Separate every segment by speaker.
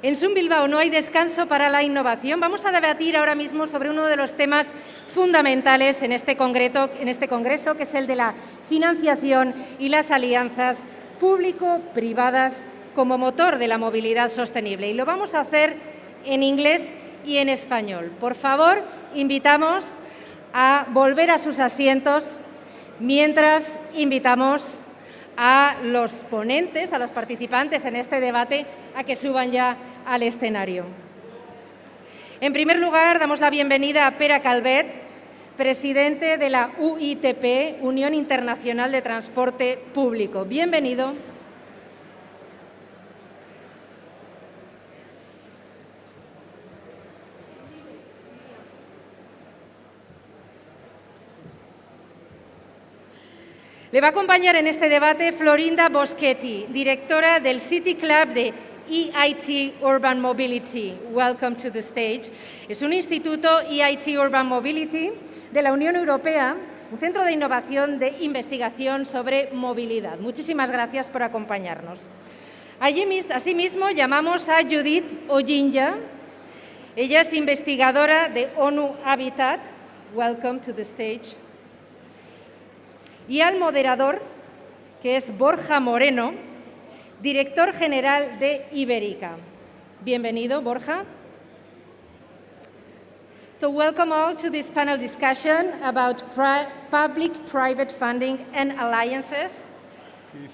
Speaker 1: En S1 Bilbao no hay descanso para la innovación. Vamos a debatir ahora mismo sobre uno de los temas fundamentales en este congreso, que es el de la financiación y las alianzas público-privadas como motor de la movilidad sostenible. Y lo vamos a hacer en inglés y en español. Por favor, invitamos a volver a sus asientos mientras invitamos a los ponentes, a los participantes en este debate, a que suban ya al escenario. En primer lugar, damos la bienvenida a Pere Calvet, presidente de la UITP, Unión Internacional de Transporte Público. Bienvenido. Le va a acompañar en este debate Florinda Boschetti, directora del City Club de EIT Urban Mobility. Welcome to the stage. Es un instituto EIT Urban Mobility de la Unión Europea, un centro de innovación de investigación sobre movilidad. Muchísimas gracias por acompañarnos. Asimismo, llamamos a Judith Ojinja. Ella es investigadora de ONU Habitat. Welcome to the stage. Y al moderador, que es Borja Moreno, director general de Ibérica. Bienvenido, Borja. So welcome all to this panel discussion about public-private funding and alliances.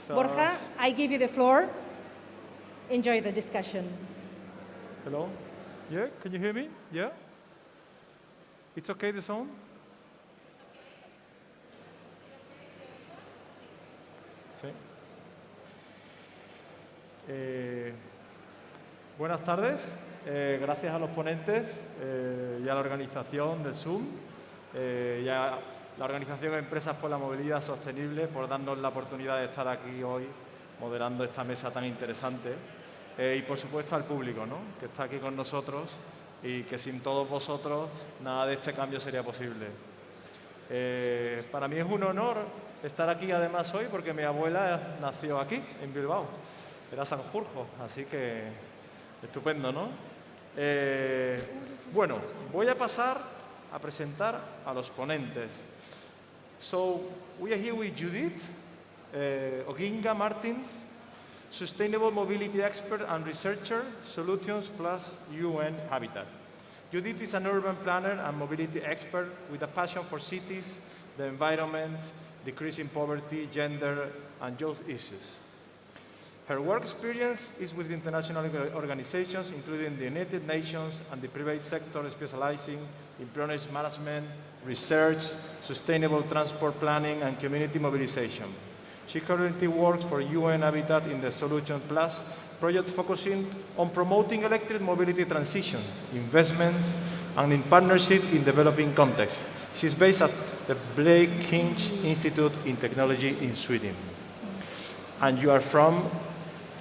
Speaker 1: Borja, I give you the floor. Enjoy the discussion.
Speaker 2: Hello? Yeah, can you hear me? Yeah? It's okay, the sound? Sí. Buenas tardes. Gracias a los ponentes y a la organización del SUM y a la organización Empresas por la Movilidad Sostenible por darnos la oportunidad de estar aquí hoy moderando esta mesa tan interesante y por supuesto al público, ¿no?, que está aquí con nosotros y que sin todos vosotros nada de este cambio sería posible. Para mí es un honor estar aquí además hoy porque mi abuela nació aquí, en Bilbao. Era Sanjurjo, así que estupendo, ¿no? Bueno, voy a pasar a presentar a los ponentes. So, we are here with Judith Ojinja Martins, Sustainable Mobility Expert and Researcher, Solutions Plus UN Habitat. Judith is an urban planner and mobility expert with a passion for cities, the environment, decreasing poverty, gender, and youth issues. Her work experience is with international organizations, including the United Nations and the private sector, specializing in project management, research, sustainable transport planning, and community mobilization. She currently works for UN Habitat in the Solution Plus project, focusing on promoting electric mobility transition, investments, and in partnership in developing contexts. She's based at the Blekinge Institute in Technology in Sweden. And you are from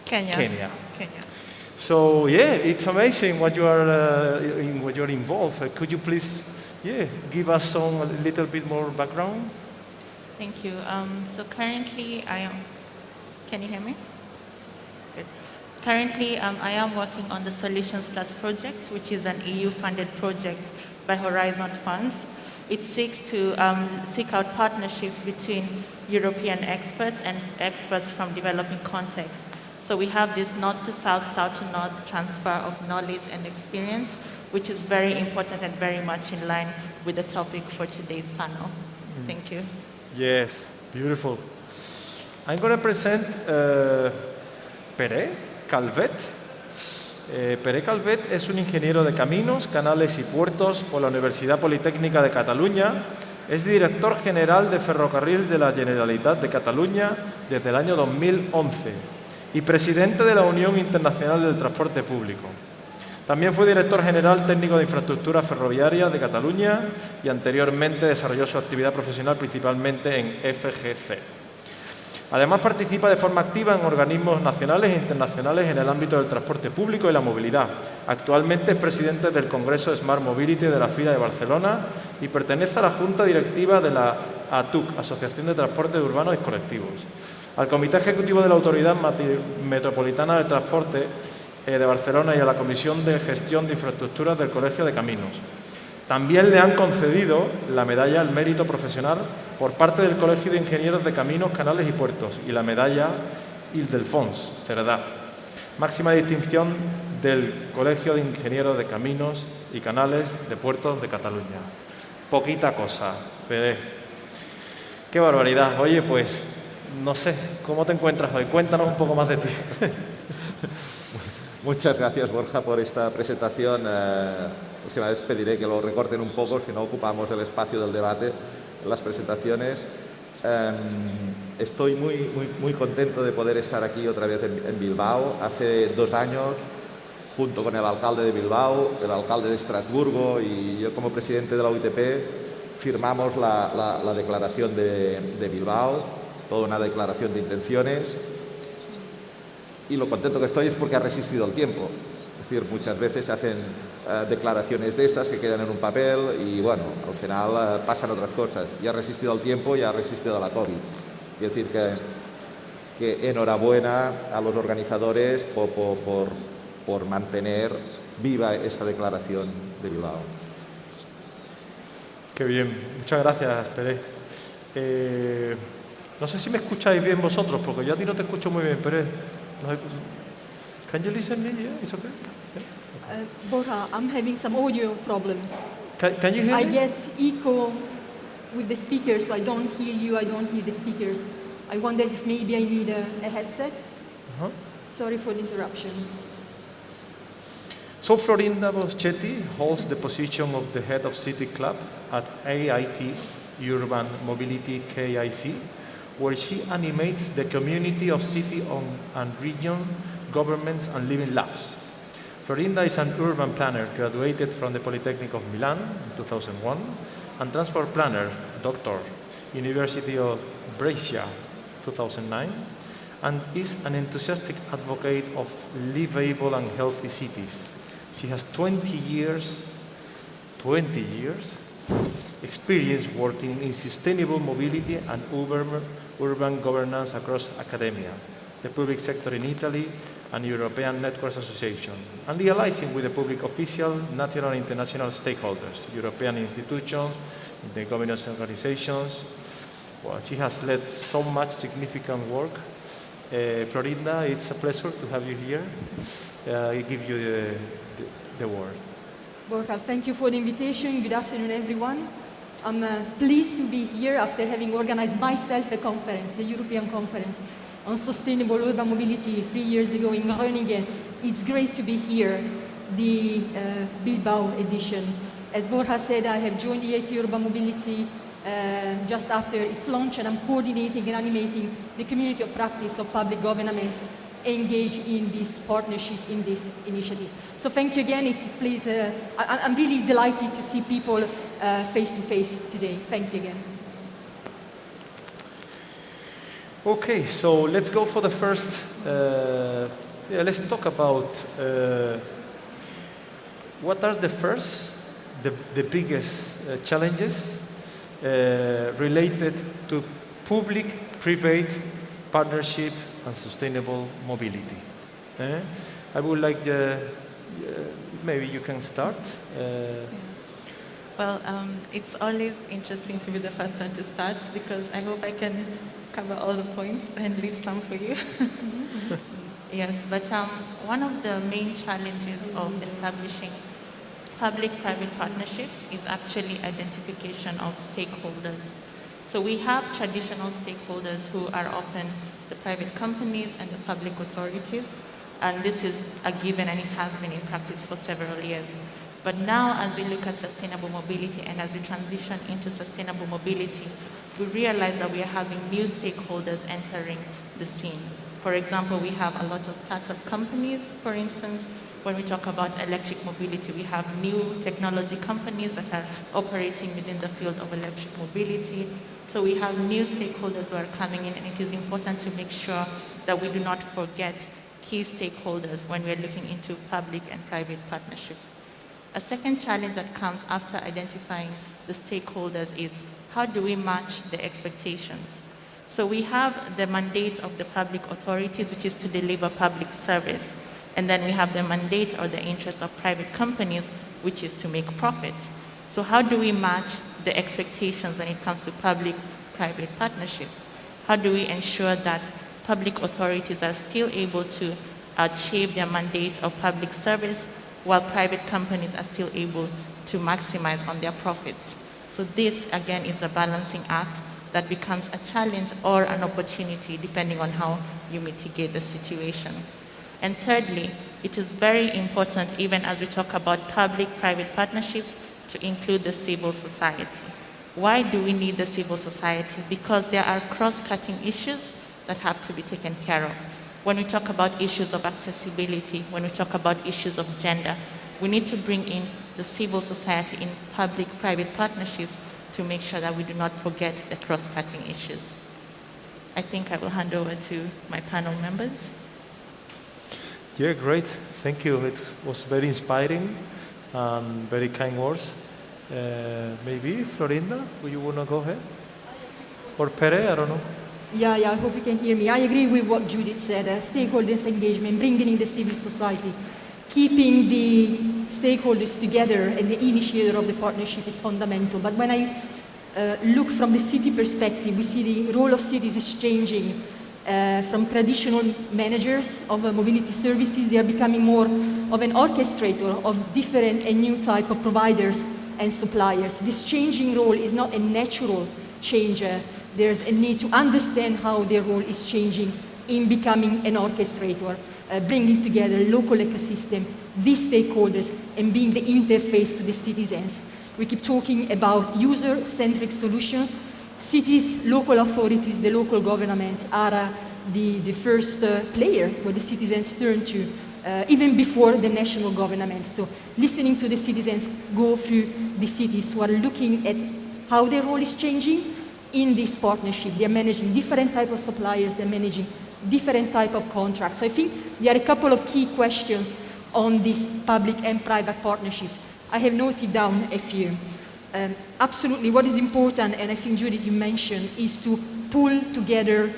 Speaker 2: Kenya. So yeah, it's amazing what you are involved. Could you please, give us a little bit more background?
Speaker 3: Thank you. So currently, can you hear me? Good. Currently, I am working on the Solutions Plus project, which is an EU-funded project by Horizon Funds. It seeks to seek out partnerships between European experts and experts from developing contexts. So we have this north to south, south to north transfer of knowledge and experience, which is very important and very much in line with the topic for today's panel. Thank you.
Speaker 2: Yes, beautiful. I'm going to present Pere Calvet. Pere Calvet es un ingeniero de caminos, canales y puertos por la Universidad Politécnica de Cataluña. Es director general de Ferrocarrils de la Generalitat de Cataluña desde el año 2011 y presidente de la Unión Internacional del Transporte Público. También fue director general técnico de infraestructura ferroviaria de Cataluña y anteriormente desarrolló su actividad profesional principalmente en FGC. Además participa de forma activa en organismos nacionales e internacionales en el ámbito del transporte público y la movilidad. Actualmente es presidente del Congreso Smart Mobility de la FIA de Barcelona y pertenece a la Junta Directiva de la ATUC, Asociación de Transportes Urbanos y Colectivos. Al Comité Ejecutivo de la Autoridad Metropolitana del Transporte de Barcelona y a la Comisión de Gestión de Infraestructuras del Colegio de Caminos. También le han concedido la medalla al mérito profesional por parte del Colegio de Ingenieros de Caminos, Canales y Puertos y la medalla Ildefons, Cerdà, máxima distinción del Colegio de Ingenieros de Caminos y Canales de Puertos de Cataluña. Poquita cosa, pero qué barbaridad. Oye, pues, no sé, ¿cómo te encuentras hoy? Cuéntanos un poco más de ti.
Speaker 4: Muchas gracias, Borja, por esta presentación. Próxima vez pediré que lo recorten un poco, si no ocupamos el espacio del debate en las presentaciones. Estoy muy contento de poder estar aquí otra vez en Bilbao. Hace 2 años, junto con el alcalde de Bilbao, el alcalde de Estrasburgo y yo como presidente de la UITP, firmamos la declaración de Bilbao, toda una declaración de intenciones. Y lo contento que estoy es porque ha resistido el tiempo. Es decir, muchas veces se hacen declaraciones de estas que quedan en un papel y, bueno, al final pasan otras cosas. Y ha resistido el tiempo y ha resistido a la COVID. Quiero decir que enhorabuena a los organizadores por mantener viva esta declaración de Bilbao.
Speaker 2: Qué bien, muchas gracias, Pérez. No sé si me escucháis bien vosotros, porque yo a ti no te escucho muy bien, Pérez. Can you listen me? Yeah, it's okay. Yeah.
Speaker 5: Borja, I'm having some audio problems.
Speaker 2: Can you hear
Speaker 5: I
Speaker 2: me?
Speaker 5: get echo with the speakers. I don't hear you, I don't hear the speakers. I wonder if maybe I need a headset. Sorry for the interruption.
Speaker 2: So Florinda Boschetti holds the position of the head of City Club at AIT Urban Mobility KIC, where she animates the community of city and region governments and living labs. Florinda is an urban planner graduated from the Polytechnic of Milan in 2001 and transport planner, doctor, University of Brescia, 2009, and is an enthusiastic advocate of livable and healthy cities. She has 20 years experience working in sustainable mobility and urban governance across academia, the public sector in Italy, and European Networks Association, and liaising with the public official, national and international stakeholders, European institutions, the governance organizations. Well, she has led so much significant work. Florinda, it's a pleasure to have you here. I give you the word.
Speaker 5: Borja, thank you for the invitation. Good afternoon, everyone. I'm pleased to be here after having organized myself a conference, the European Conference on Sustainable Urban Mobility 3 years ago in Groningen. It's great to be here, the Bilbao edition. As Borja said, I have joined the AIT Urban Mobility just after its launch, and I'm coordinating and animating the community of practice of public governments engaged in this partnership, in this initiative. So thank you again. I'm really delighted to see people face to face today. Thank you again.
Speaker 2: Okay, so let's go for the first. Let's talk about what are the biggest challenges related to public-private partnership and sustainable mobility. I would like maybe you can start.
Speaker 3: Well, it's always interesting to be the first one to start because I hope I can cover all the points and leave some for you. Yes, but one of the main challenges of establishing public-private partnerships is actually identification of stakeholders. So we have traditional stakeholders who are often the private companies and the public authorities, and this is a given and it has been in practice for several years. But now as we look at sustainable mobility and as we transition into sustainable mobility, we realize that we are having new stakeholders entering the scene. For example, we have a lot of startup companies, for instance. When we talk about electric mobility, we have new technology companies that are operating within the field of electric mobility. So we have new stakeholders who are coming in, and it is important to make sure that we do not forget key stakeholders when we're looking into public and private partnerships. A second challenge that comes after identifying the stakeholders is how do we match the expectations? So we have the mandate of the public authorities, which is to deliver public service. And then we have the mandate or the interest of private companies, which is to make profit. So how do we match the expectations when it comes to public-private partnerships? How do we ensure that public authorities are still able to achieve their mandate of public service while private companies are still able to maximize on their profits? So this, again, is a balancing act that becomes a challenge or an opportunity depending on how you mitigate the situation. And thirdly, it is very important, even as we talk about public-private partnerships, to include the civil society. Why do we need the civil society? Because there are cross-cutting issues that have to be taken care of. When we talk about issues of accessibility, when we talk about issues of gender, we need to bring in the civil society in public-private partnerships to make sure that we do not forget the cross-cutting issues. I think I will hand over to my panel members.
Speaker 2: Yeah, great. Thank you. It was very inspiring and very kind words. Maybe, Florinda, do you want to go ahead? Or Pere, I don't know.
Speaker 5: Yeah, I hope you can hear me. I agree with what Judith said, stakeholders engagement, bringing in the civil society. Keeping the stakeholders together and the initiator of the partnership is fundamental. But when I look from the city perspective, we see the role of cities is changing. From traditional managers of mobility services, they are becoming more of an orchestrator of different and new type of providers and suppliers. This changing role is not a natural change. There's a need to understand how their role is changing in becoming an orchestrator, bringing together local ecosystem, these stakeholders, and being the interface to the citizens. We keep talking about user-centric solutions. Cities, local authorities, the local government are the first player where the citizens turn to, even before the national government. So listening to the citizens go through the cities who are looking at how their role is changing in this partnership. They're managing different type of suppliers, they're managing different type of contracts. So I think there are a couple of key questions on these public and private partnerships. I have noted down a few. Absolutely, what is important, and I think Judith you mentioned, is to pull together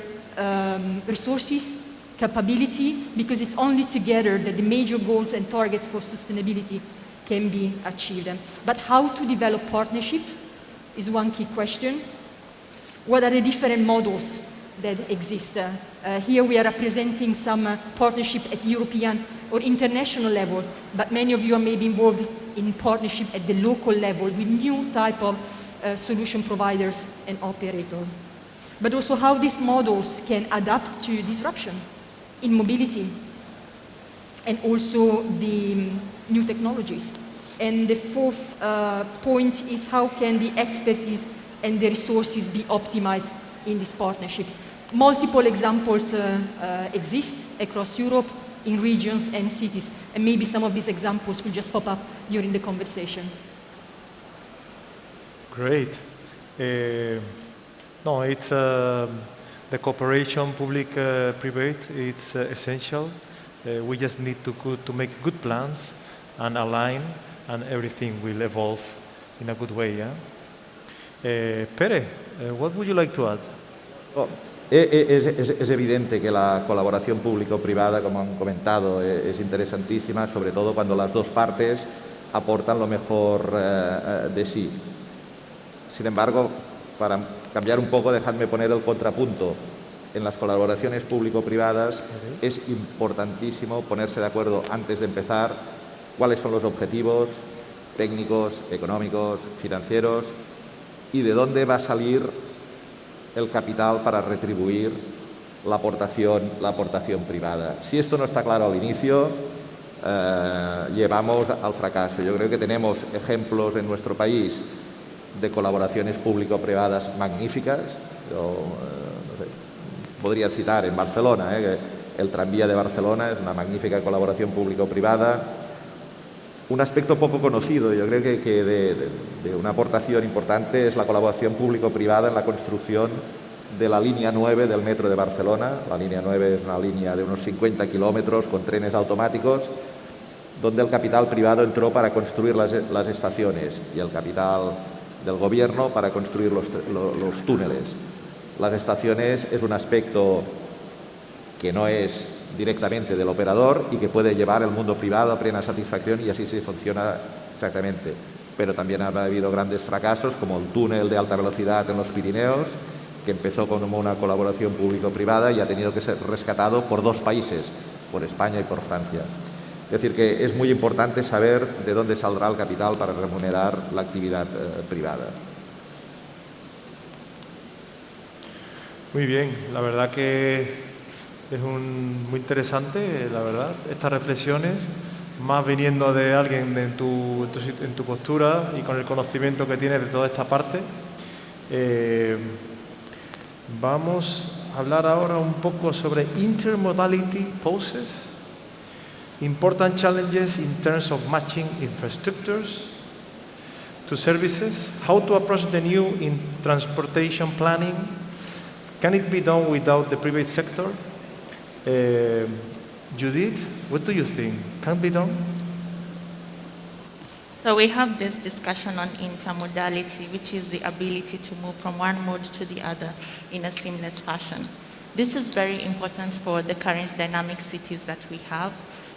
Speaker 5: resources, capability, because it's only together that the major goals and targets for sustainability can be achieved. But how to develop partnership is one key question. What are the different models that exist? Here we are representing some partnership at European or international level, but many of you are maybe involved in partnership at the local level with new type of solution providers and operators. But also how these models can adapt to disruption in mobility and also the new technologies. And the fourth point is how can the expertise and the resources be optimized in this partnership. Multiple examples exist across Europe, in regions and cities, and maybe some of these examples will just pop up during the conversation.
Speaker 2: Great. No, it's the cooperation public-private. It's essential. We just need to make good plans and align, and everything will evolve in a good way. Yeah? Pere, what would you like to add?
Speaker 4: Oh. Es evidente que la colaboración público-privada, como han comentado, es interesantísima, sobre todo cuando las dos partes aportan lo mejor de sí. Sin embargo, para cambiar un poco, dejadme poner el contrapunto. En las colaboraciones público-privadas es importantísimo ponerse de acuerdo antes de empezar cuáles son los objetivos técnicos, económicos, financieros y de dónde va a salir el capital para retribuir la aportación privada. Si esto no está claro al inicio, llevamos al fracaso. Yo creo que tenemos ejemplos en nuestro país de colaboraciones público-privadas magníficas. Yo no sé, podría citar en Barcelona, el tranvía de Barcelona es una magnífica colaboración público-privada. Un aspecto poco conocido, yo creo que de una aportación importante es la colaboración público-privada en la construcción de la línea 9 del metro de Barcelona. La línea 9 es una línea de unos 50 kilómetros con trenes automáticos, donde el capital privado entró para construir las estaciones y el capital del gobierno para construir los túneles. Las estaciones es un aspecto que no es directamente del operador y que puede llevar el mundo privado a plena satisfacción, y así se funciona exactamente. Pero también ha habido grandes fracasos, como el túnel de alta velocidad en los Pirineos, que empezó como una colaboración público-privada y ha tenido que ser rescatado por dos países, por España y por Francia. Es decir, que es muy importante saber de dónde saldrá el capital para remunerar la actividad privada.
Speaker 2: Muy bien, la verdad que es muy interesante, la verdad, estas reflexiones, más viniendo de alguien en tu postura y con el conocimiento que tienes de toda esta parte. Vamos a hablar ahora un poco sobre intermodality poses, important challenges in terms of matching infrastructures to services, how to approach the new in transportation planning. Can it be done without the private sector? Judith, what do you think? Can it be done?
Speaker 3: So we have this discussion on intermodality, which is the ability to move from one mode to the other in a seamless fashion. This is very important for the current dynamic cities that we have,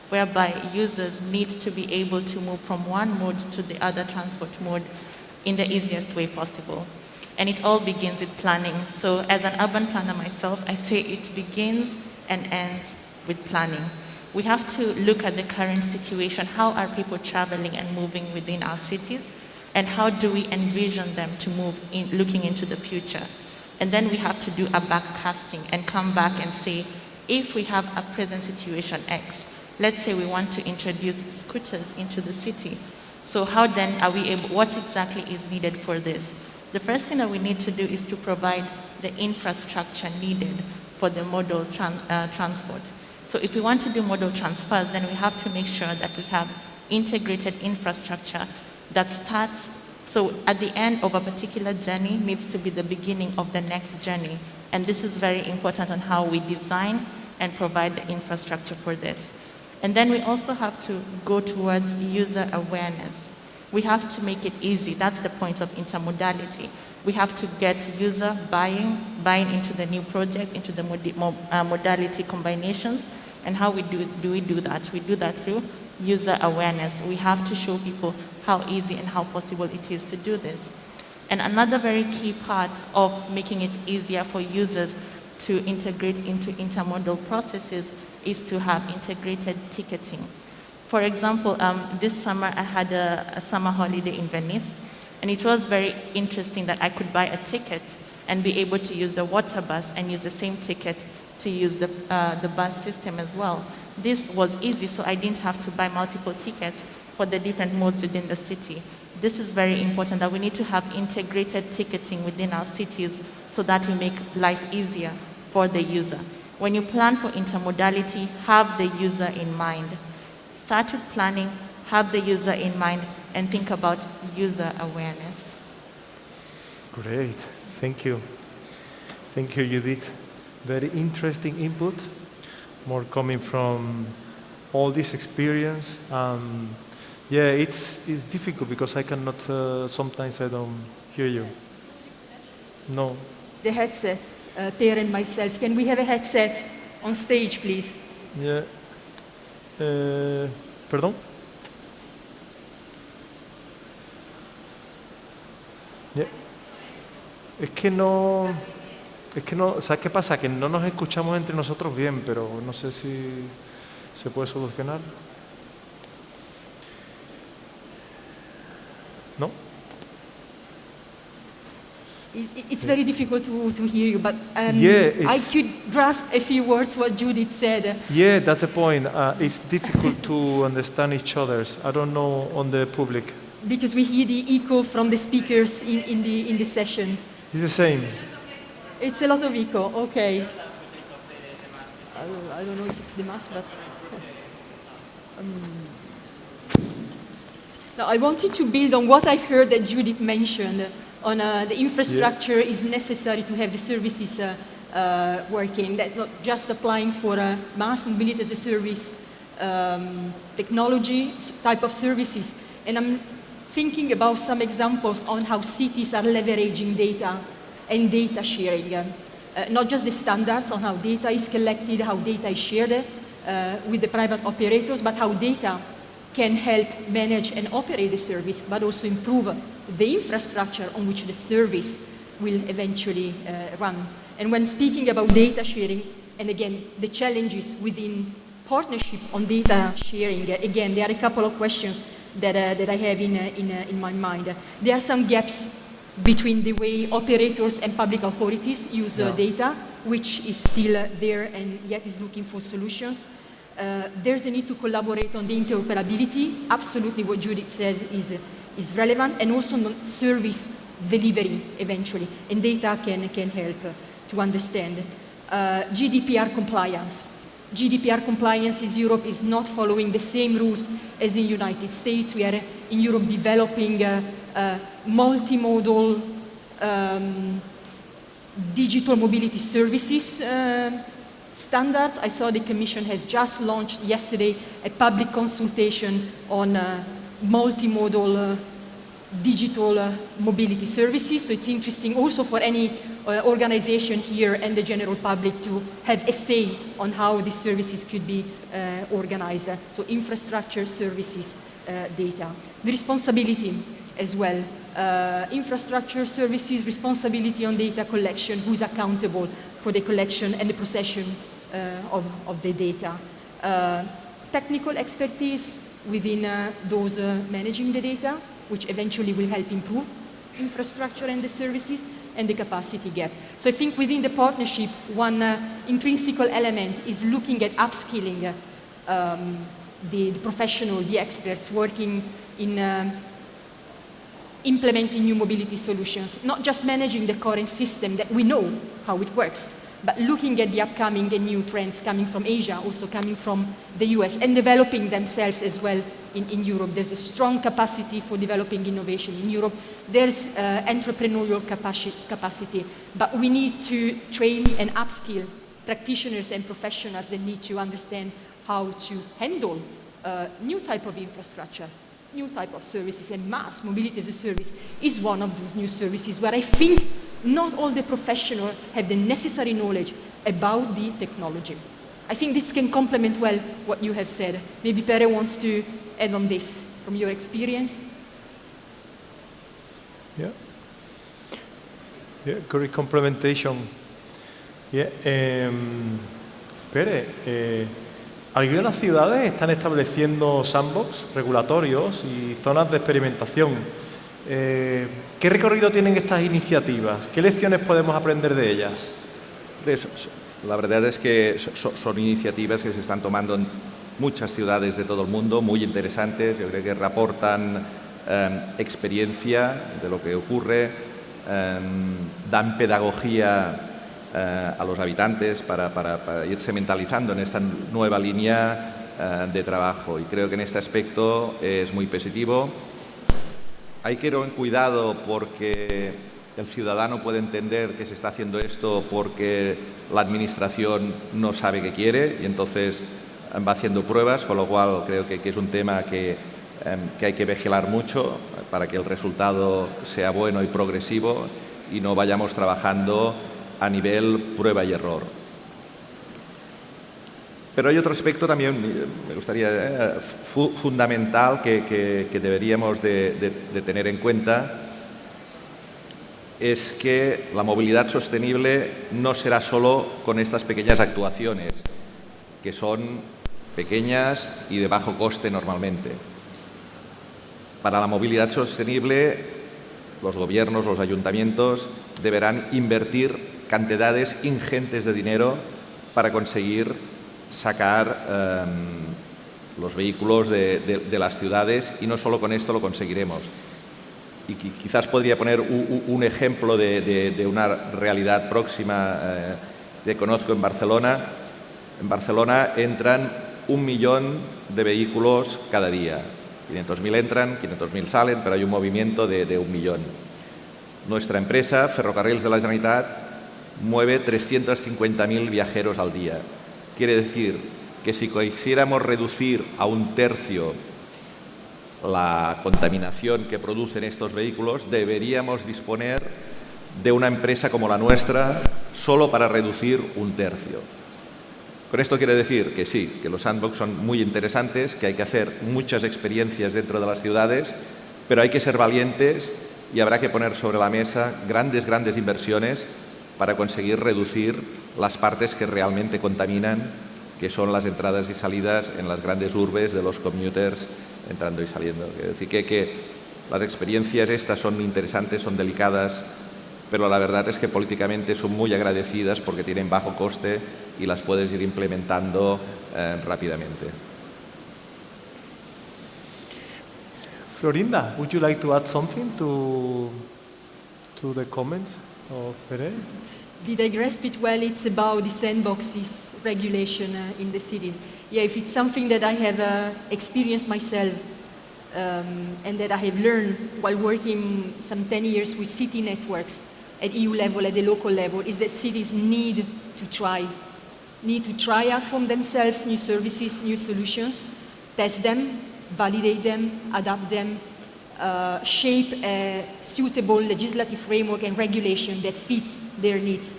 Speaker 3: whereby users need to be able to move from one mode to the other transport mode in the easiest way possible. And it all begins with planning. So as an urban planner myself, I say it begins and ends with planning. We have to look at the current situation. How are people traveling and moving within our cities? And how do we envision them to move in, looking into the future? And then we have to do a backcasting and come back and say, if we have a present situation X, let's say we want to introduce scooters into the city. So how then are we able, what exactly is needed for this? The first thing that we need to do is to provide the infrastructure needed for the modal transport. So if we want to do modal transfers, then we have to make sure that we have integrated infrastructure that starts, so at the end of a particular journey needs to be the beginning of the next journey. And this is very important on how we design and provide the infrastructure for this. And then we also have to go towards user awareness. We have to make it easy. That's the point of intermodality. We have to get user buying into the new projects, into the modality combinations. And how we do that? We do that through user awareness. We have to show people how easy and how possible it is to do this. And another very key part of making it easier for users to integrate into intermodal processes is to have integrated ticketing. For example, this summer I had a summer holiday in Venice, and it was very interesting that I could buy a ticket and be able to use the water bus and use the same ticket to use the bus system as well. This was easy, so I didn't have to buy multiple tickets for the different modes within the city. This is very important, that we need to have integrated ticketing within our cities so that we make life easier for the user. When you plan for intermodality, have the user in mind. Start with planning, have the user in mind, and think about user awareness.
Speaker 2: Great, thank you. Thank you, Judith. Very interesting input, more coming from all this experience. Yeah, it's difficult because I cannot, sometimes I don't hear you. No.
Speaker 5: The headset, Ter and myself. Can we have a headset on stage, please?
Speaker 2: Yeah. Perdón. Yeah. Es que no, ¿sabes qué pasa? Que no nos escuchamos entre nosotros bien, pero no sé si se puede solucionar. ¿No?
Speaker 5: It's very difficult to hear you, but
Speaker 2: yeah,
Speaker 5: I could grasp a few words what Judith said.
Speaker 2: Yeah, that's the point. It's difficult to understand each other. I don't know on the public.
Speaker 5: Because we hear the echo from the speakers in the session.
Speaker 2: It's the same.
Speaker 5: It's a lot of echo, okay. I don't know if it's the mass, but... Now, I wanted to build on what I've heard that Judith mentioned on the infrastructure is necessary to have the services working. That's not just applying for mass mobility as a service, technology type of services. And I'm thinking about some examples on how cities are leveraging data and data sharing. Not just the standards on how data is collected, how data is shared, with the private operators, but how data can help manage and operate the service, but also improve the infrastructure on which the service will eventually run. And when speaking about data sharing, and again, the challenges within partnership on data sharing, again, there are a couple of questions that I have in my mind. There are some gaps between the way operators and public authorities use data, which is still there and yet is looking for solutions. There's a need to collaborate on the interoperability. Absolutely what Judith says is relevant, and also on service delivery eventually, and data can help to understand. GDPR compliance. GDPR compliance in Europe is not following the same rules as in the United States. We are in Europe developing multimodal digital mobility services standards. I saw the Commission has just launched yesterday a public consultation on multimodal digital mobility services. So it's interesting also for any organization here and the general public to have a say on how these services could be organized. So infrastructure, services, data. The responsibility as well. Infrastructure, services, responsibility on data collection, who is accountable for the collection and the procession of the data. Technical expertise within those managing the data, which eventually will help improve infrastructure and the services, and the capacity gap. So I think within the partnership, one intrinsic element is looking at upskilling the professional, the experts working in implementing new mobility solutions, not just managing the current system that we know how it works, but looking at the upcoming and new trends coming from Asia, also coming from the US, and developing themselves as well in Europe. There's a strong capacity for developing innovation in Europe. There's entrepreneurial capacity, but we need to train and upskill practitioners and professionals that need to understand how to handle new type of infrastructure, new type of services, and mass mobility as a service is one of those new services where I think not all the professionals have the necessary knowledge about the technology. I think this can complement well what you have said. Maybe Pere wants to add on this from your experience.
Speaker 2: Yeah, great complementation. Yeah, Pere, algunas ciudades están estableciendo sandbox regulatorios y zonas de experimentación. ¿Qué recorrido tienen estas iniciativas? ¿Qué lecciones podemos aprender de ellas?
Speaker 4: La verdad es que son iniciativas que se están tomando en muchas ciudades de todo el mundo, muy interesantes. Yo creo que reportan experiencia de lo que ocurre, dan pedagogía a los habitantes para irse mentalizando en esta nueva línea de trabajo. Y creo que en este aspecto es muy positivo. Hay que ir con cuidado porque el ciudadano puede entender que se está haciendo esto porque la administración no sabe qué quiere y entonces va haciendo pruebas, con lo cual creo que es un tema que hay que vigilar mucho para que el resultado sea bueno y progresivo y no vayamos trabajando a nivel prueba y error. Pero hay otro aspecto también, me gustaría, fundamental que deberíamos de tener en cuenta, es que la movilidad sostenible no será solo con estas pequeñas actuaciones, que son pequeñas y de bajo coste normalmente. Para la movilidad sostenible, los gobiernos, los ayuntamientos deberán invertir cantidades ingentes de dinero para conseguir sacar los vehículos de las ciudades, y no solo con esto lo conseguiremos. Y quizás podría poner un ejemplo de una realidad próxima que conozco en Barcelona. En Barcelona entran 1 millón de vehículos cada día. 500.000 entran, 500.000 salen, pero hay un movimiento de 1 millón. Nuestra empresa, Ferrocarrils de la Generalitat, mueve 350.000 viajeros al día. Quiere decir que si quisiéramos reducir a 1/3 la contaminación que producen estos vehículos, deberíamos disponer de una empresa como la nuestra solo para reducir 1/3. Con esto quiere decir que sí, que los sandbox son muy interesantes, que hay que hacer muchas experiencias dentro de las ciudades, pero hay que ser valientes y habrá que poner sobre la mesa grandes inversiones para conseguir reducir las partes que realmente contaminan, que son las entradas y salidas en las grandes urbes de los commuters entrando y saliendo. Es decir, que las experiencias estas son interesantes, son delicadas, pero la verdad es que políticamente son muy agradecidas porque tienen bajo coste y las puedes ir implementando rápidamente.
Speaker 2: Florinda, would you like to add something to the comments of Pere?
Speaker 5: Did I grasp it well? It's about the sandboxes regulation in the city. Yeah, if it's something that I have experienced myself and that I have learned while working some 10 years with city networks at EU level, at the local level, is that cities need to try out from themselves new services, new solutions, test them, validate them, adapt them, shape a suitable legislative framework and regulation that fits their needs.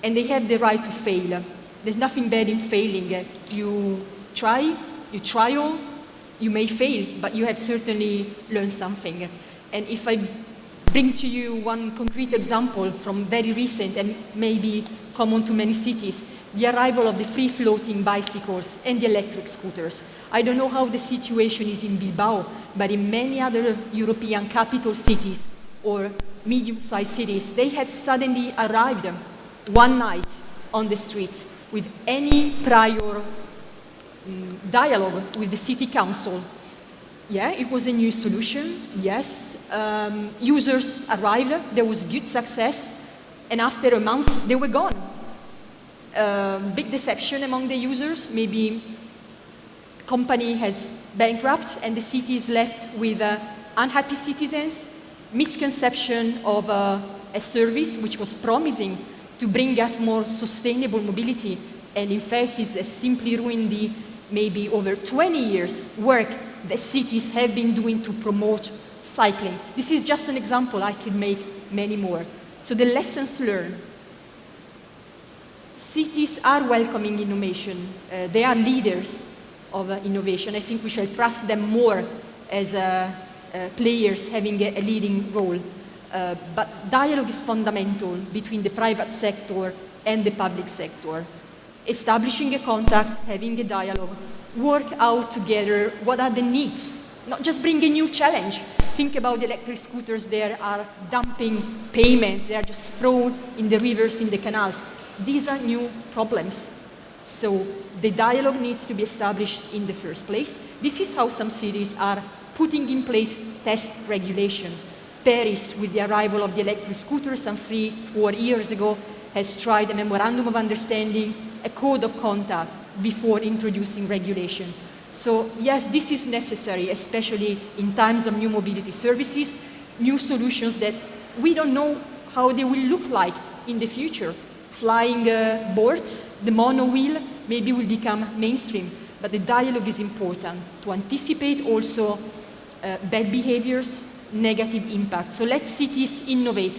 Speaker 5: And they have the right to fail. There's nothing bad in failing. You try, you trial, you may fail, but you have certainly learned something. And if I bring to you one concrete example from very recent and maybe common to many cities, the arrival of the free-floating bicycles and the electric scooters. I don't know how the situation is in Bilbao, but in many other European capital cities or medium-sized cities, they have suddenly arrived one night on the streets with any prior dialogue with the city council. Yeah, it was a new solution, yes. Users arrived, there was good success, and after a month, they were gone. Big deception among the users, maybe company has bankrupt and the city is left with unhappy citizens, misconception of a service which was promising to bring us more sustainable mobility, and in fact has simply ruined the maybe over 20 years work that cities have been doing to promote cycling. This is just an example, I could make many more. So the lessons learned. Cities are welcoming innovation. They are leaders of innovation. I think we shall trust them more as players having a leading role. But dialogue is fundamental between the private sector and the public sector. Establishing a contact, having a dialogue, work out together what are the needs, not just bring a new challenge. Think about the electric scooters, they are dumping payments, they are just thrown in the rivers, in the canals. These are new problems. So the dialogue needs to be established in the first place. This is how some cities are putting in place test regulation. Paris, with the arrival of the electric scooters some 3-4 years ago, has tried a memorandum of understanding, a code of conduct before introducing regulation. So yes, this is necessary, especially in times of new mobility services, new solutions that we don't know how they will look like in the future. Flying boards, the mono wheel, maybe will become mainstream, but the dialogue is important to anticipate also bad behaviors, negative impact. So let cities innovate,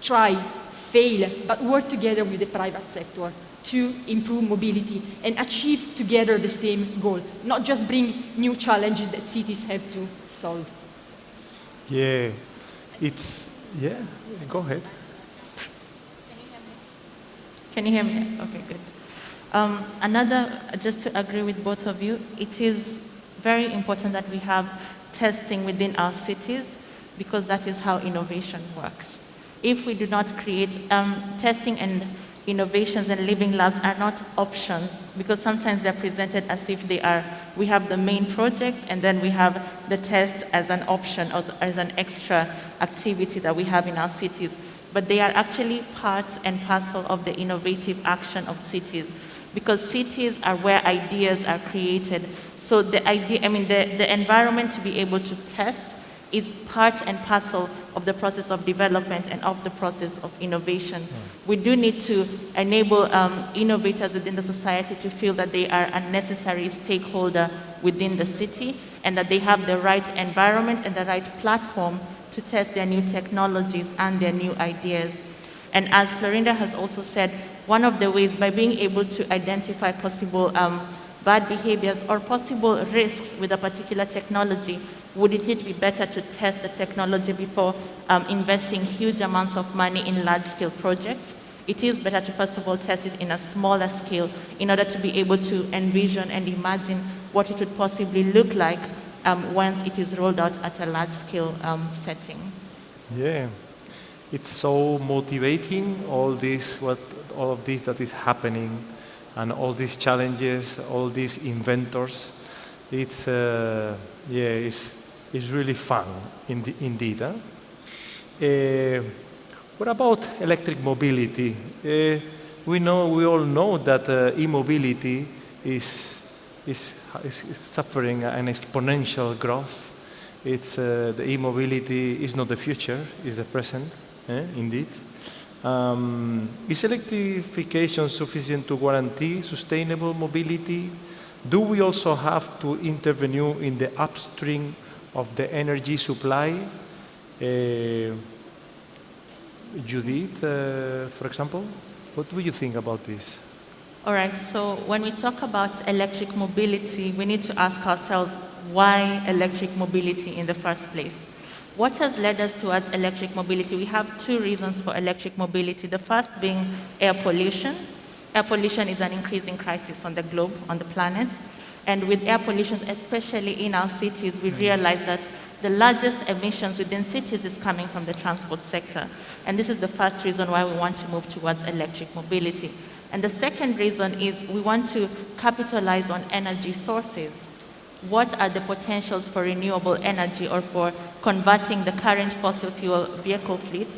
Speaker 5: try, fail, but work together with the private sector to improve mobility and achieve together the same goal, not just bring new challenges that cities have to solve.
Speaker 2: Yeah, go ahead.
Speaker 3: Can you hear me? Okay, good. Just to agree with both of you, it is very important that we have testing within our cities because that is how innovation works. If we do not create testing and innovations and living labs are not options because sometimes they're presented as if we have the main project and then we have the test as an option or as an extra activity that we have in our cities. But they are actually part and parcel of the innovative action of cities because cities are where ideas are created. So the environment to be able to test is part and parcel of the process of development and of the process of innovation. We do need to enable innovators within the society to feel that they are a necessary stakeholder within the city and that they have the right environment and the right platform to test their new technologies and their new ideas. And as Florinda has also said, one of the ways by being able to identify possible bad behaviors or possible risks with a particular technology, would it be better to test the technology before investing huge amounts of money in large-scale projects? It is better to first of all test it in a smaller scale in order to be able to envision and imagine what it would possibly look like once it is rolled out at a large-scale setting.
Speaker 2: Yeah, it's so motivating, all of this that is happening, and all these challenges, all these inventors. It's it's really fun, indeed. Huh? What about electric mobility? We all know that e-mobility is suffering an exponential growth. The e-mobility is not the future, it's the present, indeed. Is electrification sufficient to guarantee sustainable mobility? Do we also have to intervene in the upstream of the energy supply? Judith, for example, what do you think about this?
Speaker 3: All right, so when we talk about electric mobility, we need to ask ourselves, why electric mobility in the first place? What has led us towards electric mobility? We have two reasons for electric mobility. The first being air pollution. Air pollution is an increasing crisis on the globe, on the planet. And with air pollution, especially in our cities, we realize that the largest emissions within cities is coming from the transport sector. And this is the first reason why we want to move towards electric mobility. And the second reason is we want to capitalize on energy sources. What are the potentials for renewable energy or for converting the current fossil fuel vehicle fleet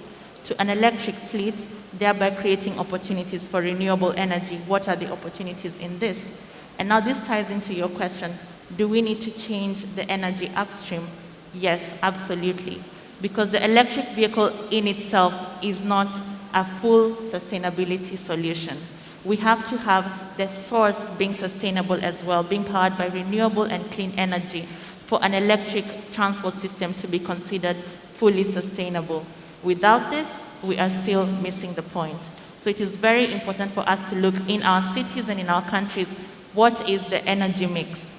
Speaker 3: to an electric fleet, thereby creating opportunities for renewable energy? What are the opportunities in this? And now this ties into your question, do we need to change the energy upstream? Yes, absolutely. Because the electric vehicle in itself is not a full sustainability solution. We have to have the source being sustainable as well, being powered by renewable and clean energy for an electric transport system to be considered fully sustainable. Without this, we are still missing the point. So it is very important for us to look in our cities and in our countries, what is the energy mix?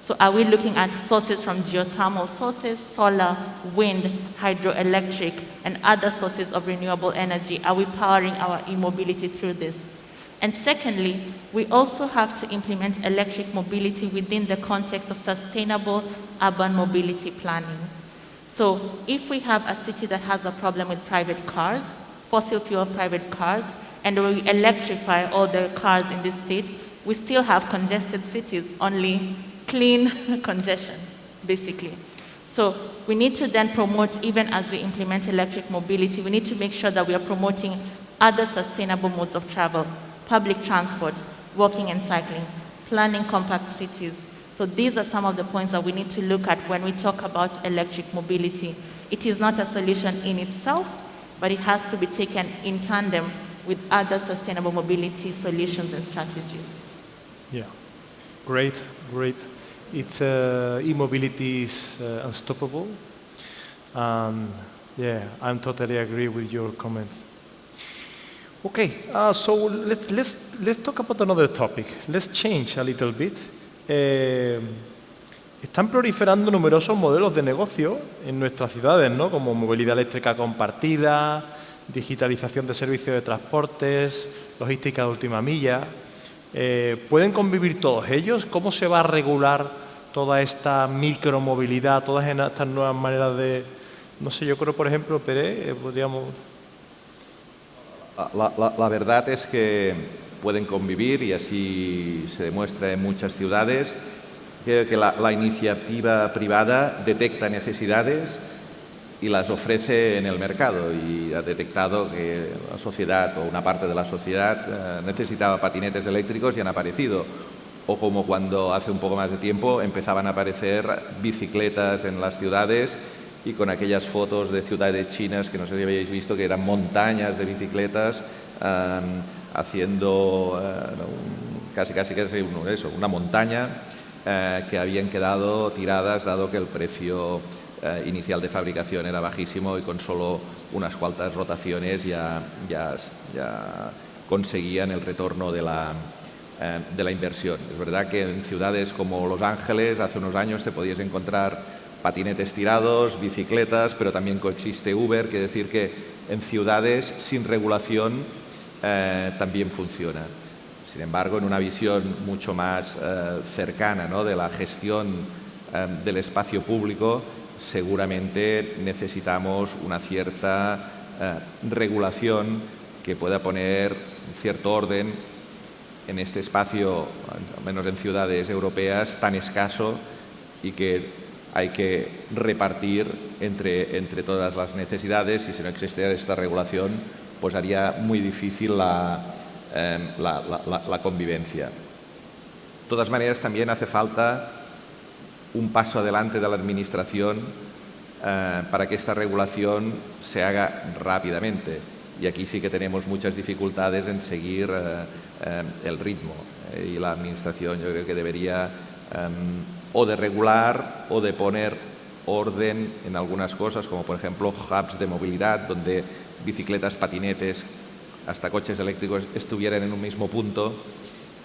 Speaker 3: So are we looking at sources from geothermal sources, solar, wind, hydroelectric, and other sources of renewable energy? Are we powering our e-mobility through this? And secondly, we also have to implement electric mobility within the context of sustainable urban mobility planning. So if we have a city that has a problem with private cars, fossil fuel private cars, and we electrify all the cars in this state, we still have congested cities, only clean congestion, basically. So we need to then promote, even as we implement electric mobility, we need to make sure that we are promoting other sustainable modes of travel, public transport, walking and cycling, planning compact cities. So these are some of the points that we need to look at when we talk about electric mobility. It is not a solution in itself, but it has to be taken in tandem with other sustainable mobility solutions and strategies.
Speaker 2: Yeah, great. It's e-mobility is unstoppable. Yeah, I totally agree with your comments. Okay, so let's talk about another topic. Let's change a little bit. Están proliferando numerosos modelos de negocio en nuestras ciudades, ¿no? Como movilidad eléctrica compartida, digitalización de servicios de transportes, logística de última milla. ¿Pueden convivir todos ellos? ¿Cómo se va a regular toda esta micromovilidad, todas estas nuevas maneras de... No sé, yo creo, por ejemplo, Pere, podríamos...
Speaker 4: La verdad es que pueden convivir y así se demuestra en muchas ciudades. Creo que la iniciativa privada detecta necesidades y las ofrece en el mercado y ha detectado que la sociedad o una parte de la sociedad necesitaba patinetes eléctricos y han aparecido. O como cuando hace un poco más de tiempo empezaban a aparecer bicicletas en las ciudades y con aquellas fotos de ciudades chinas que no sé si habéis visto, que eran montañas de bicicletas haciendo casi una montaña que habían quedado tiradas dado que el precio inicial de fabricación era bajísimo y con solo unas cuantas rotaciones ya conseguían el retorno de la inversión. Es verdad que en ciudades como Los Ángeles hace unos años te podías encontrar patinetes tirados, bicicletas, pero también coexiste Uber, quiere decir que en ciudades sin regulación también funciona. Sin embargo, en una visión mucho más cercana, ¿no?, de la gestión del espacio público, seguramente necesitamos una cierta regulación que pueda poner cierto orden en este espacio, al menos en ciudades europeas, tan escaso y que hay que repartir entre todas las necesidades, y si no existiera esta regulación, pues haría muy difícil la convivencia. De todas maneras, también hace falta un paso adelante de la Administración para que esta regulación se haga rápidamente. Y aquí sí que tenemos muchas dificultades en seguir el ritmo. Y la Administración, yo creo que debería o de regular o de poner orden en algunas cosas, como por ejemplo hubs de movilidad, donde bicicletas, patinetes, hasta coches eléctricos estuvieran en un mismo punto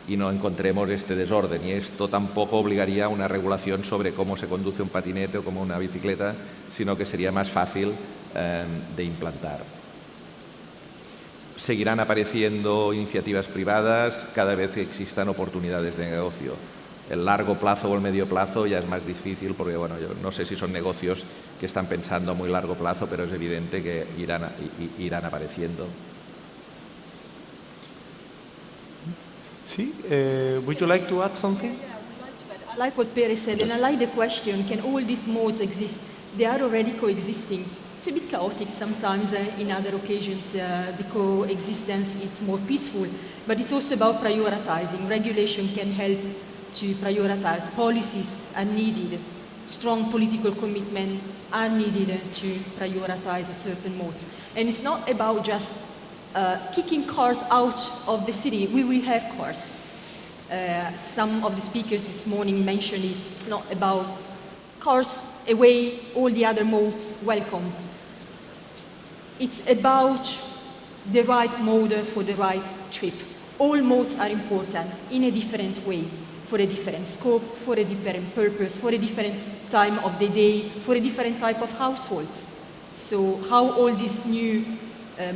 Speaker 4: y no encontremos este desorden. Y esto tampoco obligaría a una regulación sobre cómo se conduce un patinete o como una bicicleta, sino que sería más fácil de implantar. Seguirán apareciendo iniciativas privadas cada vez que existan oportunidades de negocio. El largo plazo o el medio plazo ya es más difícil porque, bueno, yo no sé si son negocios que están pensando a muy largo plazo, pero es evidente que irán apareciendo.
Speaker 2: Sí, would you like to add something?
Speaker 5: I like what Pere said, and I like the question, can all these modes exist? They are already coexisting. It's a bit chaotic sometimes, in other occasions the coexistence is more peaceful, but it's also about prioritizing. Regulation can help to prioritize. Policies are needed. Strong political commitment are needed to prioritize certain modes. And it's not about just kicking cars out of the city. We will have cars. Some of the speakers this morning mentioned it. It's not about cars away, all the other modes welcome. It's about the right mode for the right trip. All modes are important in a different way, for a different scope, for a different purpose, for a different time of the day, for a different type of households. So how all these new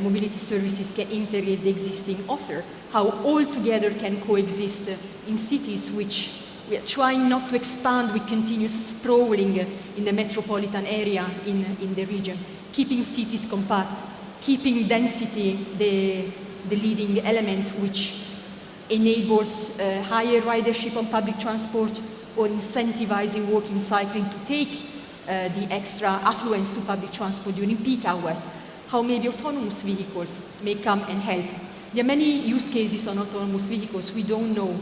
Speaker 5: mobility services can integrate the existing offer, how all together can coexist in cities which we are trying not to expand with continuous sprawling in the metropolitan area in the region, keeping cities compact, keeping density the leading element which enables higher ridership on public transport or incentivizing walking, cycling to take the extra affluence to public transport during peak hours, how maybe autonomous vehicles may come and help. There are many use cases on autonomous vehicles. We don't know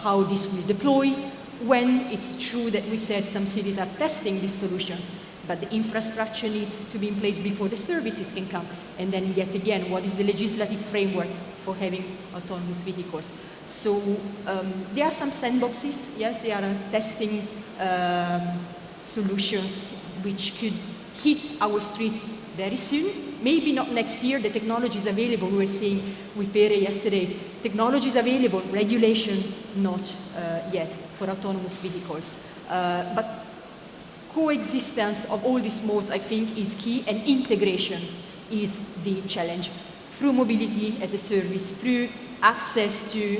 Speaker 5: how this will deploy, when. It's true that we said some cities are testing these solutions, but the infrastructure needs to be in place before the services can come. And then yet again, what is the legislative framework for having autonomous vehicles? So there are some sandboxes, yes, they are testing solutions which could hit our streets very soon. Maybe not next year, the technology is available. We were saying with Pere yesterday, technology is available, regulation not yet for autonomous vehicles. But coexistence of all these modes, I think, is key, and integration is the challenge. Through mobility as a service, through access to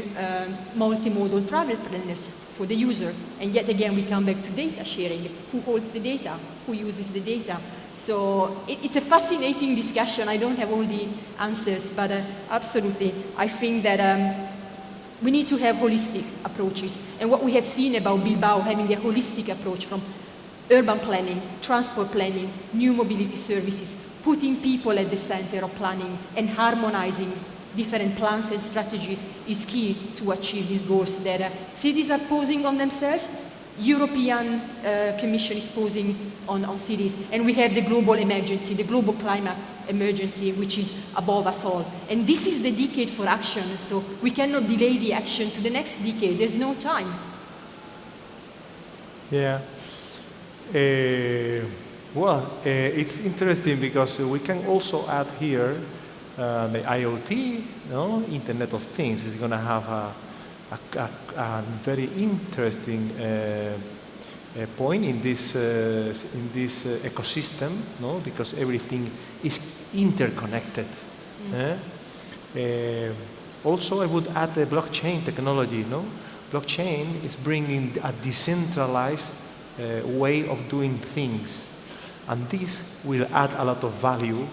Speaker 5: multimodal travel planners for the user. And yet again, we come back to data sharing. Who holds the data? Who uses the data? So it's a fascinating discussion. I don't have all the answers, but absolutely, I think that we need to have holistic approaches. And what we have seen about Bilbao having a holistic approach from urban planning, transport planning, new mobility services, putting people at the center of planning and harmonizing different plans and strategies is key to achieve these goals that cities are posing on themselves. European Commission is posing on cities, and we have the global emergency, the global climate emergency, which is above us all. And this is the decade for action, so we cannot delay the action to the next decade. There's no time.
Speaker 2: Yeah. Well, it's interesting because we can also add here the IoT, no? Internet of Things is going to have a very interesting point in this ecosystem, no? Because everything is interconnected. Also, I would add the blockchain technology. No, blockchain is bringing a decentralized way of doing things. And this will add a lot of value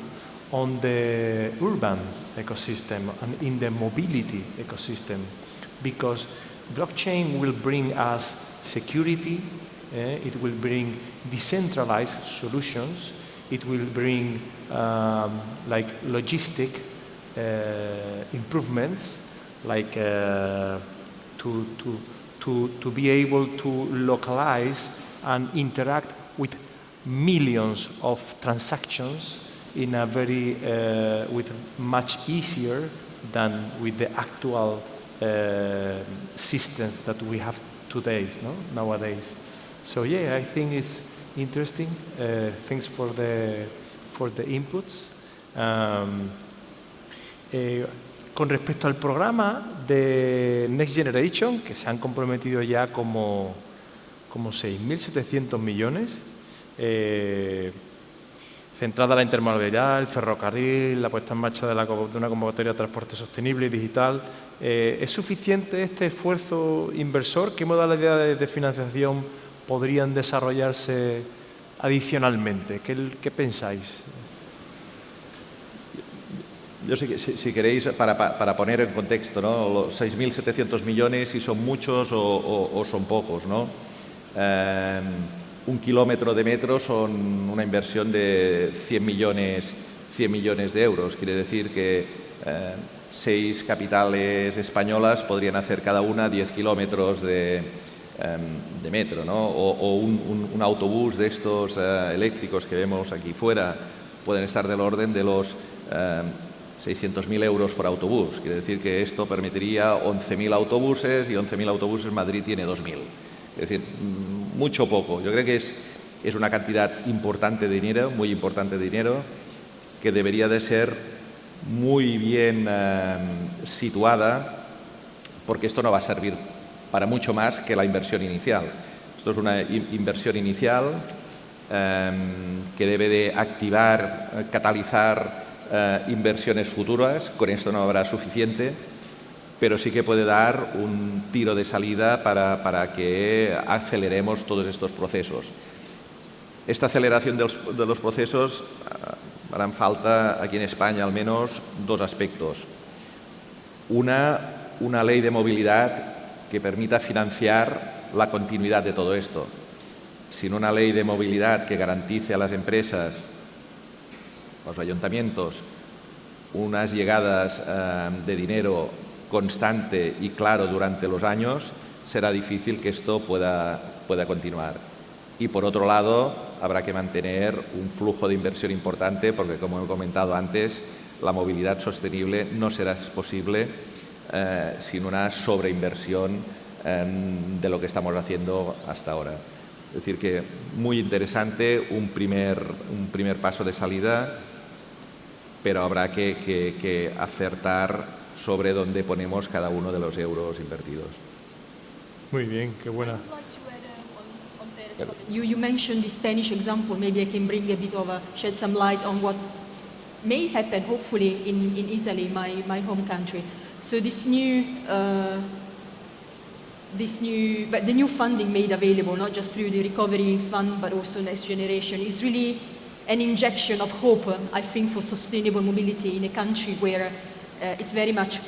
Speaker 2: on the urban ecosystem and in the mobility ecosystem, because blockchain will bring us security, it will bring decentralized solutions, it will bring like logistic improvements, like to be able to localize and interact with millions of transactions in a very with much easier than with the actual systems that we have today, no? Nowadays. So yeah, I think it's interesting. Thanks for the inputs. Con respecto al programa de Next Generation, que se han comprometido ya como 6.700 millones, centrada en la intermodalidad, el ferrocarril, la puesta en marcha de una convocatoria de transporte sostenible y digital. ¿Es suficiente este esfuerzo inversor? ¿Qué modalidades de financiación podrían desarrollarse adicionalmente? ¿Qué pensáis?
Speaker 4: Yo si queréis, para poner en contexto, ¿no? Los 6.700 millones, si son muchos o son pocos, ¿no? 1 kilómetro de metro son una inversión de 100 millones de euros. Quiere decir que 6 capitales españolas podrían hacer cada una 10 kilómetros de metro, ¿no? O un autobús de estos eléctricos que vemos aquí fuera pueden estar del orden de los 600.000 euros por autobús. Quiere decir que esto permitiría 11.000 autobuses y 11.000 autobuses Madrid tiene 2.000. Es decir, mucho poco. Yo creo que es una cantidad importante de dinero, muy importante de dinero, que debería de ser muy bien situada, porque esto no va a servir para mucho más que la inversión inicial. Esto es una inversión inicial que debe de activar, catalizar inversiones futuras. Con esto no habrá suficiente, pero sí que puede dar un tiro de salida para que aceleremos todos estos procesos. Esta aceleración de los procesos harán falta aquí en España al menos 2 aspectos. Una ley de movilidad que permita financiar la continuidad de todo esto. Sin una ley de movilidad que garantice a las empresas, a los ayuntamientos, unas llegadas de dinero constante y claro durante los años, será difícil que esto pueda continuar. Y por otro lado, habrá que mantener un flujo de inversión importante, porque como he comentado antes, la movilidad sostenible no será posible sin una sobreinversión de lo que estamos haciendo hasta ahora. Es decir, que muy interesante, un primer paso de salida, pero habrá que acertar sobre dónde ponemos cada uno de los euros invertidos.
Speaker 2: Muy bien, qué buena.
Speaker 5: You mentioned the Spanish example. Maybe I can bring a bit of shed some light on what may happen, hopefully, in Italy, my home country. So the new funding made available, not just through the recovery fund, but also Next Generation, is really an injection of hope, I think, for sustainable mobility in a country where it's very much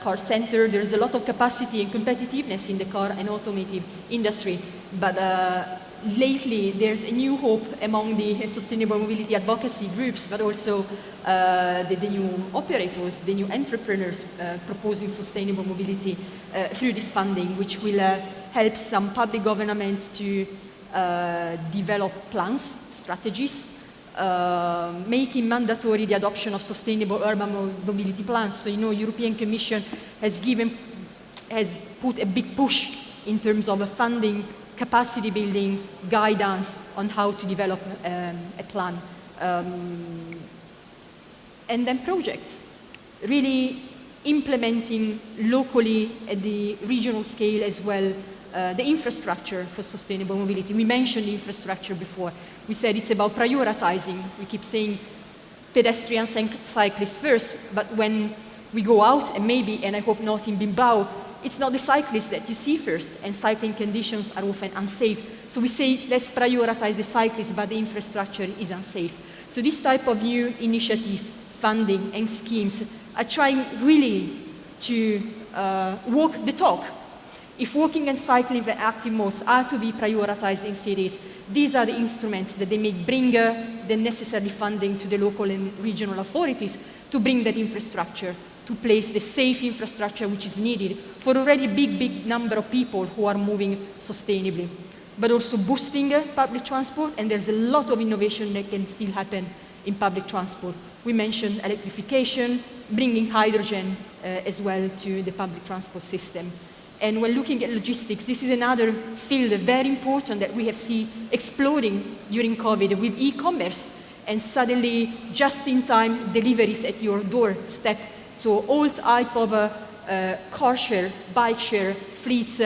Speaker 5: car-centered. There's a lot of capacity and competitiveness in the car and automotive industry, but lately there's a new hope among the sustainable mobility advocacy groups, but also the new operators, the new entrepreneurs proposing sustainable mobility through this funding, which will help some public governments to develop plans, strategies, making mandatory the adoption of sustainable urban mobility plans. So, European Commission has put a big push in terms of funding capacity building, guidance on how to develop a plan. And then projects, really implementing locally at the regional scale as well, the infrastructure for sustainable mobility. We mentioned the infrastructure before. We said it's about prioritizing. We keep saying pedestrians and cyclists first, but when we go out, and maybe, and I hope not in Bilbao, it's not the cyclists that you see first, and cycling conditions are often unsafe. So we say, let's prioritize the cyclists, but the infrastructure is unsafe. So this type of new initiatives, funding and schemes are trying really to walk the talk. If walking and cycling the active modes are to be prioritized in cities, these are the instruments that they may bring the necessary funding to the local and regional authorities to bring that infrastructure, to place the safe infrastructure which is needed for already a big number of people who are moving sustainably. But also boosting public transport, and there's a lot of innovation that can still happen in public transport. We mentioned electrification, bringing hydrogen as well to the public transport system. And when looking at logistics, this is another field very important that we have seen exploding during COVID with e-commerce and suddenly just-in-time deliveries at your doorstep. So all type of car share, bike share, fleets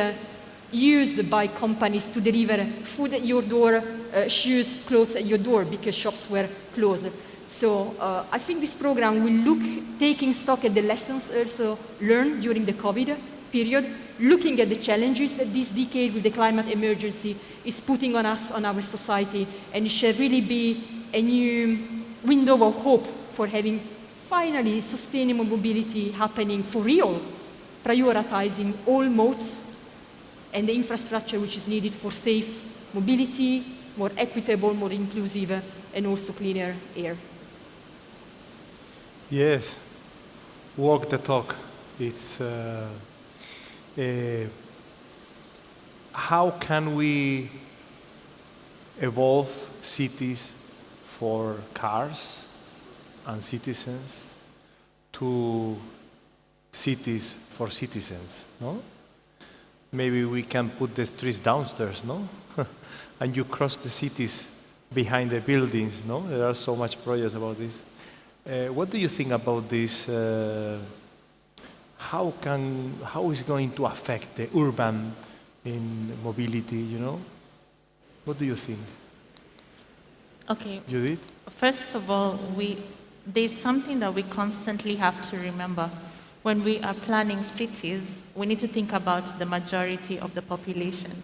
Speaker 5: used by companies to deliver food at your door, shoes, clothes at your door because shops were closed. So I think this program will look, taking stock at the lessons also learned during the COVID period, looking at the challenges that this decade with the climate emergency is putting on us, on our society, and it shall really be a new window of hope for having finally sustainable mobility happening for real, prioritizing all modes and the infrastructure which is needed for safe mobility, more equitable, more inclusive, and also cleaner air.
Speaker 2: Yes, walk the talk. It's how can we evolve cities for cars and citizens to cities for citizens, no? Maybe we can put the streets downstairs, no? And you cross the cities behind the buildings, no? There are so much projects about this. What do you think about this? How is it going to affect the urban in mobility, you know? What do you think?
Speaker 3: Okay.
Speaker 2: Judith?
Speaker 3: First of all, there's something that we constantly have to remember. When we are planning cities, we need to think about the majority of the population.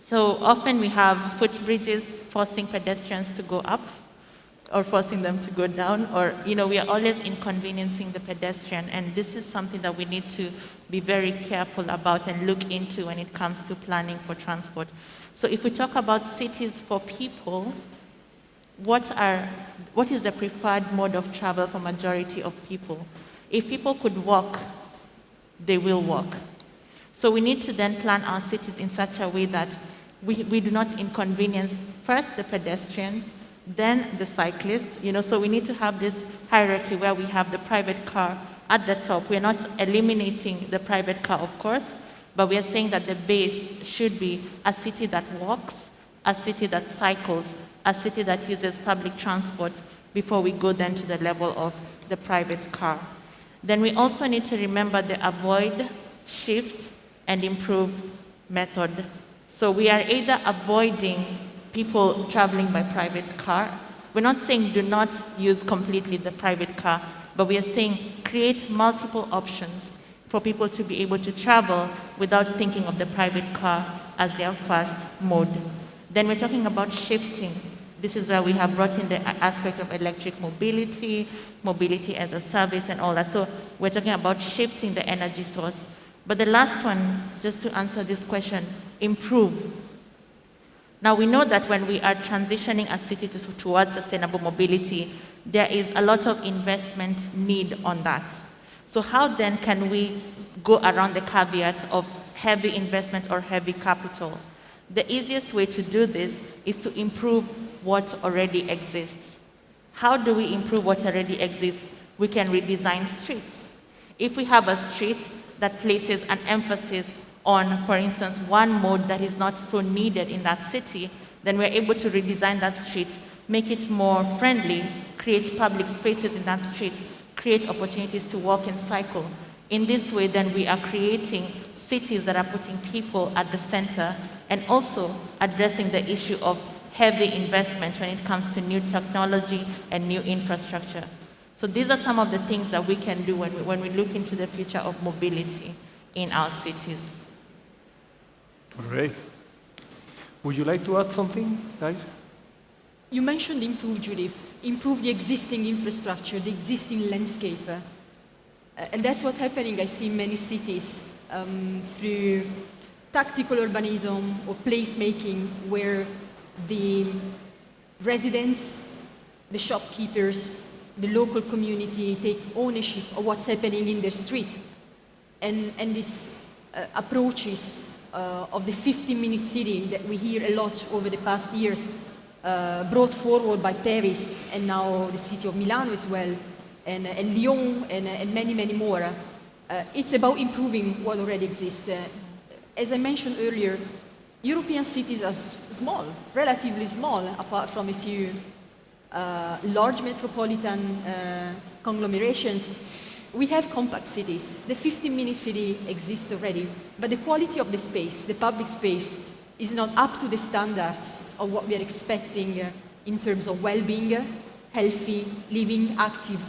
Speaker 3: So often we have footbridges forcing pedestrians to go up or forcing them to go down, or, you know, we are always inconveniencing the pedestrian, and this is something that we need to be very careful about and look into when it comes to planning for transport. So if we talk about cities for people, what is the preferred mode of travel for majority of people? If people could walk, they will walk. So we need to then plan our cities in such a way that we do not inconvenience first the pedestrian, then the cyclist, you know, so we need to have this hierarchy where we have the private car at the top. We're not eliminating the private car, of course, but we are saying that the base should be a city that walks, a city that cycles, a city that uses public transport before we go then to the level of the private car. Then we also need to remember the avoid, shift, and improve method. So we are either avoiding people traveling by private car. We're not saying do not use completely the private car, but we are saying create multiple options for people to be able to travel without thinking of the private car as their first mode. Then we're talking about shifting. This is where we have brought in the aspect of electric mobility, mobility as a service and all that. So we're talking about shifting the energy source. But the last one, just to answer this question, improve. Now we know that when we are transitioning a city towards sustainable mobility, there is a lot of investment need on that. So how then can we go around the caveat of heavy investment or heavy capital? The easiest way to do this is to improve what already exists. How do we improve what already exists? We can redesign streets. If we have a street that places an emphasis on, for instance, one mode that is not so needed in that city, then we're able to redesign that street, make it more friendly, create public spaces in that street, create opportunities to walk and cycle. In this way, then we are creating cities that are putting people at the center and also addressing the issue of heavy investment when it comes to new technology and new infrastructure. So these are some of the things that we can do when we look into the future of mobility in our cities.
Speaker 2: Great. Would you like to add something, guys?
Speaker 5: You mentioned improve, Judith. Improve the existing infrastructure, the existing landscape. And that's what's happening, I see, in many cities through tactical urbanism or placemaking, where the residents, the shopkeepers, the local community take ownership of what's happening in their street. And these approaches of the 15-minute city that we hear a lot over the past years, brought forward by Paris and now the city of Milano as well, and Lyon and many, many more. It's about improving what already exists. As I mentioned earlier, European cities are small, relatively small, apart from a few large metropolitan conglomerations. We have compact cities. The 15-minute city exists already, but the quality of the space, the public space, is not up to the standards of what we are expecting in terms of well-being, healthy living, active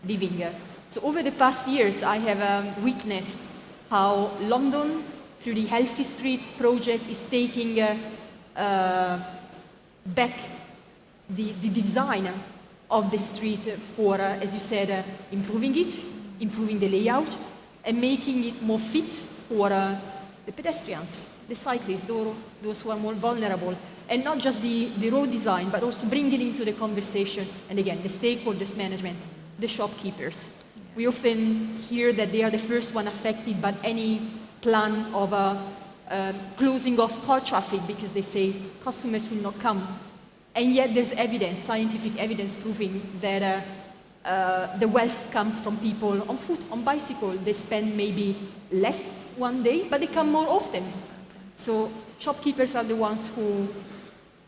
Speaker 5: living. So over the past years, I have witnessed how London, through the Healthy Street project, is taking back the design of the street for, as you said, improving it, improving the layout, and making it more fit for the pedestrians, the cyclists, those who are more vulnerable. And not just the road design, but also bringing into the conversation, and again, the stakeholders management, the shopkeepers. We often hear that they are the first one affected by any plan of closing off car traffic, because they say customers will not come. And yet there's evidence, scientific evidence, proving that the wealth comes from people on foot, on bicycle. They spend maybe less one day, but they come more often. So shopkeepers are the ones who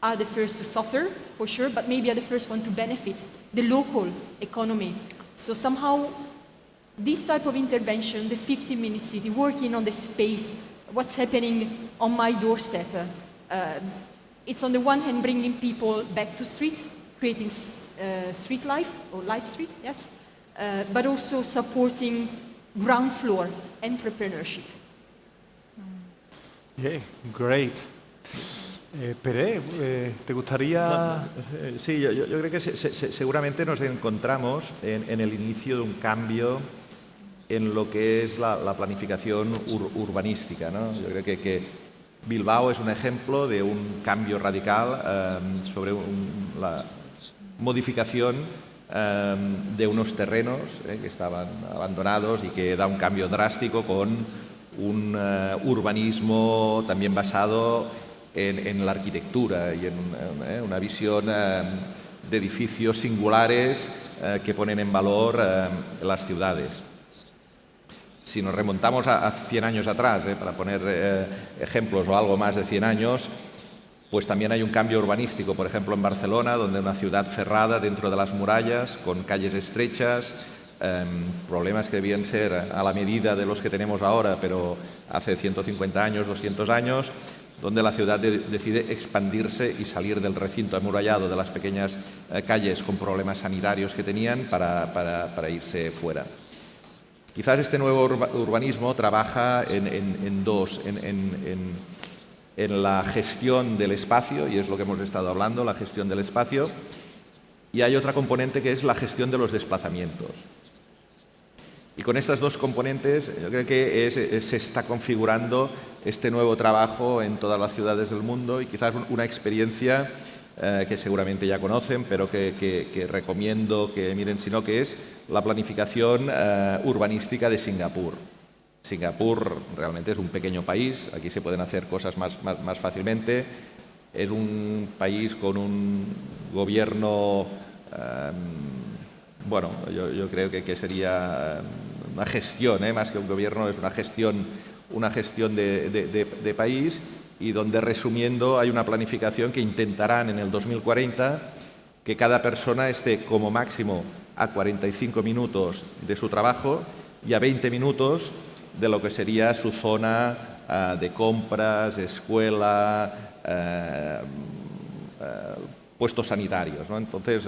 Speaker 5: are the first to suffer, for sure, but maybe are the first one to benefit the local economy. So somehow, this type of intervention, the 15-minute city, working on the space, what's happening on my doorstep, it's on the one hand bringing people back to street, creating street life, or live street, yes, but also supporting ground floor entrepreneurship.
Speaker 2: Yeah, great. Pere, ¿te gustaría...?
Speaker 4: Sí, yo creo que seguramente nos encontramos en el inicio de un cambio en lo que es la planificación urbanística, ¿no? Yo creo que Bilbao es un ejemplo de un cambio radical sobre la modificación de unos terrenos que estaban abandonados y que da un cambio drástico con un urbanismo también basado en la arquitectura y en una visión de edificios singulares que ponen en valor las ciudades. Si nos remontamos a 100 años atrás, para poner ejemplos, o algo más de 100 años, pues también hay un cambio urbanístico, por ejemplo en Barcelona, donde una ciudad cerrada dentro de las murallas, con calles estrechas, problemas que debían ser a la medida de los que tenemos ahora, pero hace 150 años, 200 años, donde la ciudad decide expandirse y salir del recinto amurallado de las pequeñas calles con problemas sanitarios que tenían para irse fuera. Quizás este nuevo urbanismo trabaja en la gestión del espacio, y es lo que hemos estado hablando, la gestión del espacio, y hay otra componente que es la gestión de los desplazamientos. Y con estas dos componentes yo creo que se está configurando este nuevo trabajo en todas las ciudades del mundo, y quizás una experiencia que seguramente ya conocen, pero que recomiendo que miren, sino que es la planificación urbanística de Singapur. Singapur realmente es un pequeño país, aquí se pueden hacer cosas más fácilmente. Es un país con un gobierno, bueno, yo creo que sería una gestión, más que un gobierno, es una gestión de país, y donde, resumiendo, hay una planificación que intentarán en el 2040 que cada persona esté como máximo a 45 minutos de su trabajo y a 20 minutos de lo que sería su zona de compras, escuela, puestos sanitarios, ¿no? Entonces,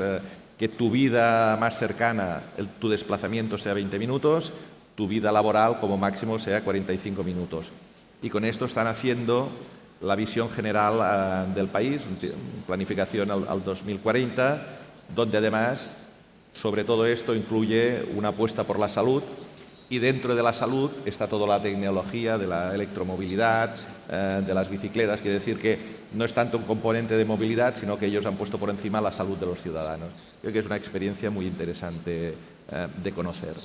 Speaker 4: que tu vida más cercana, tu desplazamiento sea 20 minutos, tu vida laboral como máximo sea 45 minutos. Y con esto están haciendo la visión general del país, planificación al 2040, donde además, sobre todo esto, incluye una apuesta por la salud, y dentro de la salud está toda la tecnología de la electromovilidad, de las bicicletas. Quiere decir que no es tanto un componente de movilidad, sino que ellos han puesto por encima la salud de los ciudadanos. Creo que es una experiencia muy interesante de conocer.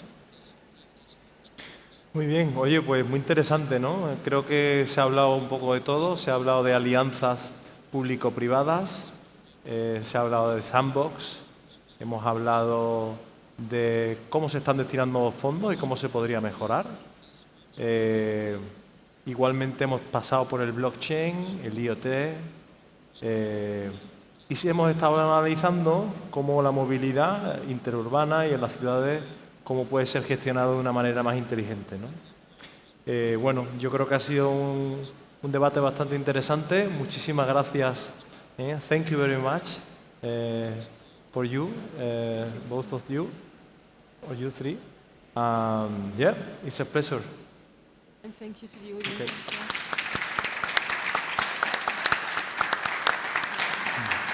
Speaker 2: Muy bien, oye, pues muy interesante, ¿no? Creo que se ha hablado un poco de todo, se ha hablado de alianzas público-privadas, se ha hablado de sandbox, hemos hablado de cómo se están destinando los fondos y cómo se podría mejorar. Igualmente hemos pasado por el blockchain, el IoT, y sí hemos estado analizando cómo la movilidad interurbana y en las ciudades, cómo puede ser gestionado de una manera más inteligente, ¿no? Bueno, yo creo que ha sido un debate bastante interesante. Muchísimas gracias. Thank you very much for you, both of you, or you three. Yeah, it's a pleasure.
Speaker 5: And thank you to the audience.
Speaker 2: Okay.